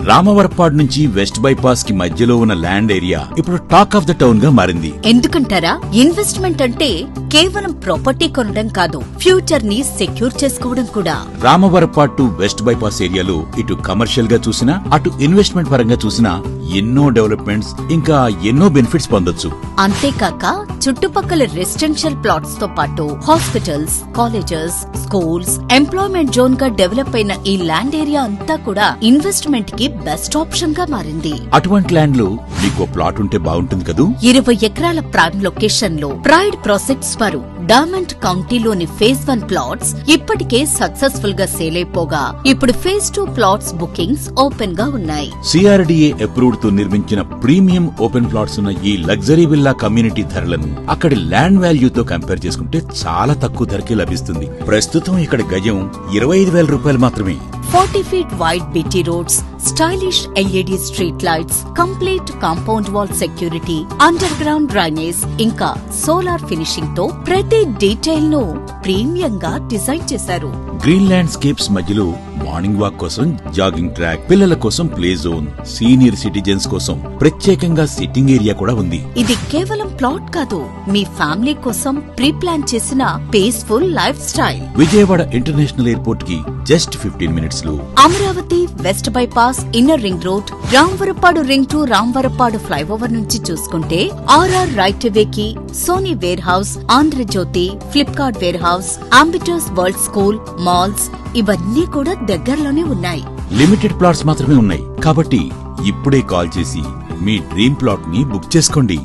రామవరపాడు నుంచి west bypass కి మధ్యలో ఉన్న ల్యాండ్ ఏరియా ఇప్పుడు టాక్ ఆఫ్ ద టౌన్ గా మారింది. ఎందుకంటారా, ఇన్వెస్ట్మెంట్ అంటే కేవలం ప్రాపర్టీ కొనడం కాదు, ఫ్యూచర్ ని సెక్యూర్ చేసుకోవడం కూడా. రామవరపాడు టు వెస్ట్ బైపాస్ ఏరియాలో ఇటు కమర్షియల్ గా చూసినా అటు ఇన్వెస్ట్మెంట్ పరంగా చూసినా ఎన్నో డెవలప్మెంట్స్ ఇంకా ఎన్నో బెనిఫిట్స్ పొందొచ్చు. అంతేకాక చుట్టుపక్కల రెసిడెన్షియల్ ప్లాట్స్ తో పాటు hospitals, colleges, schools, employment zone గా డెవలప్ అయిన ఈ ల్యాండ్ ఏరియా అంతా కూడా ఇన్వెస్ట్మెంట్ కి బెస్ట్ ఆప్షన్ గా మారింది. అటువంటి ల్యాండ్ లో మీకు ప్లాట్ ఉంటే బాగుంటుంది కదూ. 20 ఎకరాల ప్రైమ్ లొకేషన్ లో ప్రైడ్ ప్రాజెక్ట్స్ వారు డామంట్ కౌంటీలోని ఫేజ్ 1 ప్లాట్స్ ఇప్పటికే సక్సెస్ఫుల్ గా సేల్ అయిపోగా ఇప్పుడు ఫేజ్ 2 ప్లాట్స్ బుకింగ్స్ ఓపెన్ గా ఉన్నాయి. CRDA అప్రూవ్డ్ తో నిర్మించిన ప్రీమియం ఓపెన్ ప్లాట్స్ ఉన్న ఈ లగ్జరీ విల్లా కమ్యూనిటీ ధరలను అక్కడి ల్యాండ్ వాల్యూతో కంపేర్ చేసుకుంటే చాలా తక్కువ ధరకే లభిస్తుంది. ప్రస్తుతం ఇక్కడ గజం 25,000 రూపాయలు మాత్రమే. 40 feet wide BT roads, stylish LED street lights, complete compound wall security, underground drainage, ఇంకా సోలార్ ఫినిషింగ్ తో ప్రతి డీటెయిల్ ను ప్రీమియం గా డిజైన్ చేశారు. గ్రీన్ ల్యాండ్ స్కేప్స్ మధ్యలో మార్నింగ్ వాక్ కోసం జాగింగ్ ట్రాక్, పిల్లల కోసం ప్లే జోన్, సీనియర్ సిటిజన్స్ కోసం ప్రత్యేకంగా సిట్టింగ్ ఏరియా కూడా ఉంది. ఇది కేవలం ప్లాట్ కాదు, మీ ఫ్యామిలీ కోసం ప్రీ ప్లాన్ చేసిన peaceful life style. Vijayawada international airport కి జస్ట్ 15 మినిట్స్ లో. Amaravati west bypass, inner ring road, Ramavarappadu ring to Ramavarappadu flyover నుంచి చూసుకుంటే RR రైట్ వే కి Sony warehouse, Andhrajyothy, Flipkart warehouse, అంబిటర్స్ వరల్డ్ స్కూల్, మాల్స్ ఇవన్నీ కూడా దగ్గరలోనే ఉన్నాయి. లిమిటెడ్ ప్లాట్స్ మాత్రమే ఉన్నాయి కాబట్టి ఇప్పుడే కాల్ చేసి మీ డ్రీమ్ ప్లాట్ ని బుక్ చేసుకోండి.